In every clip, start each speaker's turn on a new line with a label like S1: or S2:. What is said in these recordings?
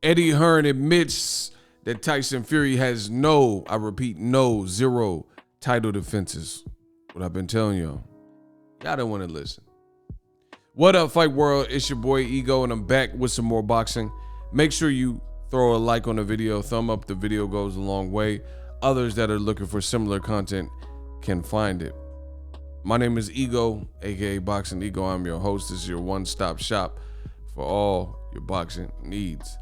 S1: Eddie Hearn admits that Tyson Fury has I repeat, zero title defenses. What I've been telling y'all. Y'all don't want to listen. What up, Fight World? It's your boy Ego, and I'm back with some more boxing. Make sure you throw a like on the video. Thumb up the video goes a long way. Others that are looking for similar content can find it. My name is Ego, aka Boxingego. I'm your host. This is your one-stop shop for all your boxing needs.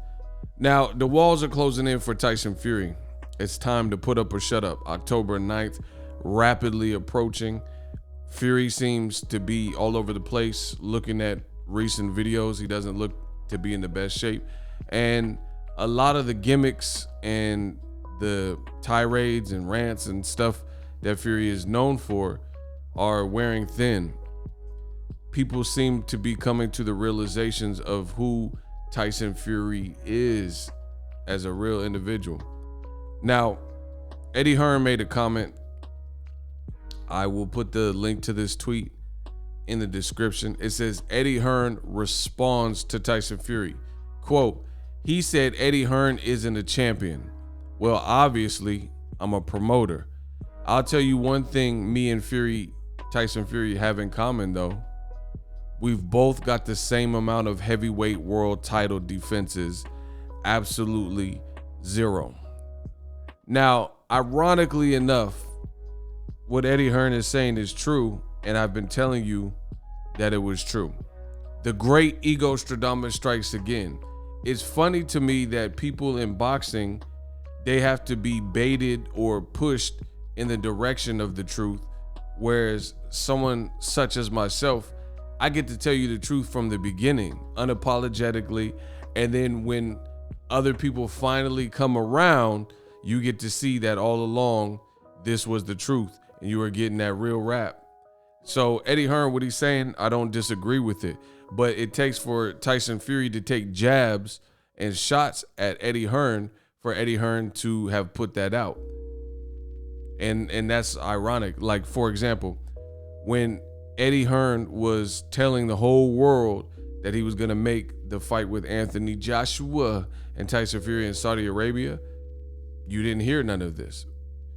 S1: Now, the walls are closing in for Tyson Fury. It's time to put up or shut up. October 9th, rapidly approaching. Fury seems to be all over the place. Looking at recent videos, he doesn't look to be in the best shape. And a lot of the gimmicks and the tirades and rants and stuff that Fury is known for are wearing thin. People seem to be coming to the realizations of who Tyson Fury is as a real individual. Now, Eddie Hearn made a comment. I will put the link to this tweet in the description. It says, Eddie Hearn responds to Tyson Fury. Quote, he said Eddie Hearn isn't a champion. Well, obviously, I'm a promoter. I'll tell you one thing me and Tyson Fury have in common, though. We've both got the same amount of heavyweight world title defenses. Absolutely zero. Now, ironically enough, what Eddie Hearn is saying is true, and I've been telling you that it was true. The great Ego Stradamus strikes again. It's funny to me that people in boxing, they have to be baited or pushed in the direction of the truth, whereas someone such as myself, I get to tell you the truth from the beginning, unapologetically, and then when other people finally come around, you get to see that all along this was the truth and you were getting that real rap. So Eddie Hearn, what he's saying, I don't disagree with it, but it takes for Tyson Fury to take jabs and shots at Eddie Hearn for Eddie Hearn to have put that out. And that's ironic. Like, for example, when Eddie Hearn was telling the whole world that he was going to make the fight with Anthony Joshua and Tyson Fury in Saudi Arabia, you didn't hear none of this.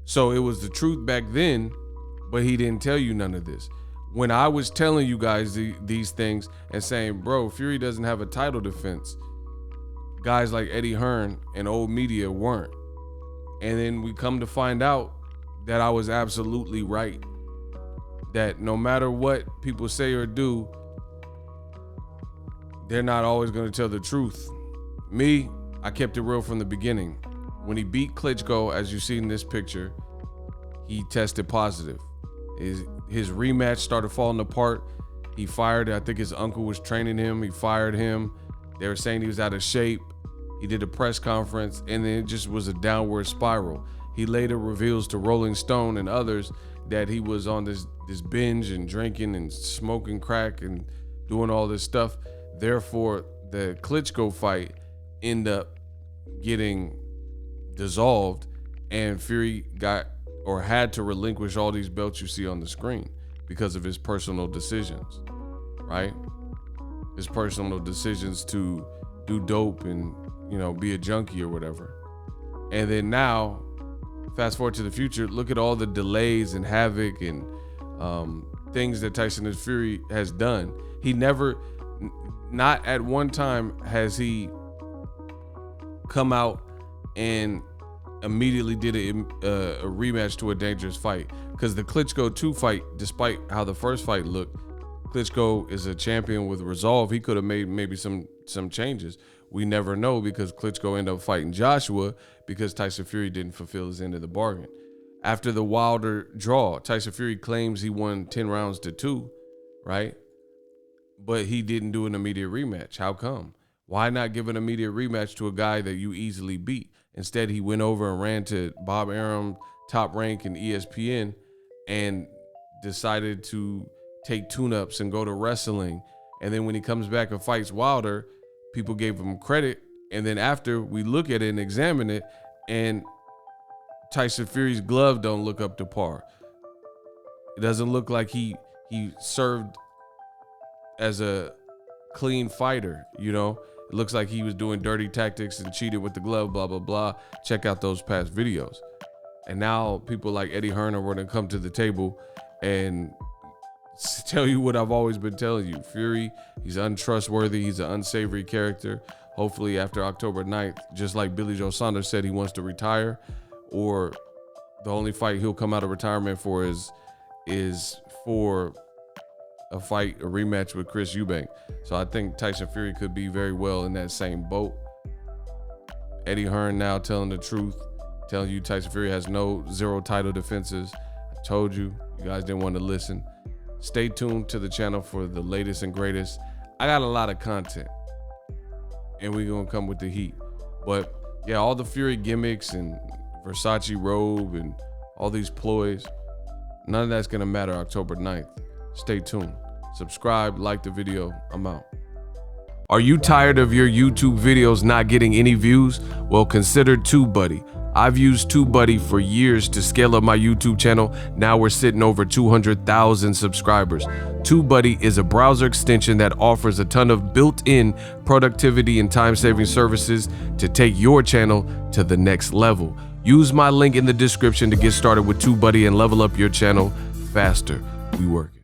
S1: So it was the truth back then, but he didn't tell you none of this. When I was telling you guys these things and saying, bro, Fury doesn't have a title defense, guys like Eddie Hearn and old media weren't. And then we come to find out that I was absolutely right. That no matter what people say or do, they're not always going to tell the truth. Me, I kept it real from the beginning. When he beat Klitschko, as you see in this picture, he tested positive. His rematch started falling apart. He fired, I think his uncle was training him. He fired him. They were saying he was out of shape. He did a press conference, and then it just was a downward spiral. He later reveals to Rolling Stone and others that he was on this binge and drinking and smoking crack and doing all this stuff. Therefore, the Klitschko fight ended up getting dissolved, and Fury got or had to relinquish all these belts you see on the screen because of his personal decisions, right? His personal decisions to do dope and, be a junkie or whatever. And then now, fast forward to the future, look at all the delays and havoc and things that Tyson Fury has done. He never, not at one time has he come out and immediately did a rematch to a dangerous fight. Because the Klitschko 2 fight, despite how the first fight looked, Klitschko is a champion with resolve. He could have made maybe some changes. We never know because Klitschko ended up fighting Joshua because Tyson Fury didn't fulfill his end of the bargain. After the Wilder draw, Tyson Fury claims he won 10 rounds to 2, right? But he didn't do an immediate rematch. How come? Why not give an immediate rematch to a guy that you easily beat? Instead, he went over and ran to Bob Arum, Top Rank, and ESPN, and decided to take tune-ups and go to wrestling. And then when he comes back and fights Wilder, people gave him credit. And then after we look at it and examine it, and Tyson Fury's glove don't look up to par. It doesn't look like he served as a clean fighter, It looks like he was doing dirty tactics and cheated with the glove, blah, blah, blah. Check out those past videos. And now people like Eddie Hearn are going to come to the table and tell you what I've always been telling you. Fury, he's untrustworthy. He's an unsavory character. Hopefully after October 9th, just like Billy Joe Saunders said he wants to retire, or the only fight he'll come out of retirement for is for a fight, a rematch with Chris Eubank. So I think Tyson Fury could be very well in that same boat. Eddie Hearn now telling the truth, telling you Tyson Fury has zero title defenses. I told you, you guys didn't want to listen. Stay tuned to the channel for the latest and greatest. I got a lot of content, and we're gonna come with the heat. But yeah, all the Fury gimmicks and Versace robe and all these ploys, none of that's gonna matter October 9th. Stay tuned. Subscribe, like the video. I'm out. Are you tired of your YouTube videos not getting any views? Well, consider TubeBuddy. I've used TubeBuddy for years to scale up my YouTube channel. Now we're sitting over 200,000 subscribers. TubeBuddy is a browser extension that offers a ton of built-in productivity and time-saving services to take your channel to the next level. Use my link in the description to get started with TubeBuddy and level up your channel faster. We working.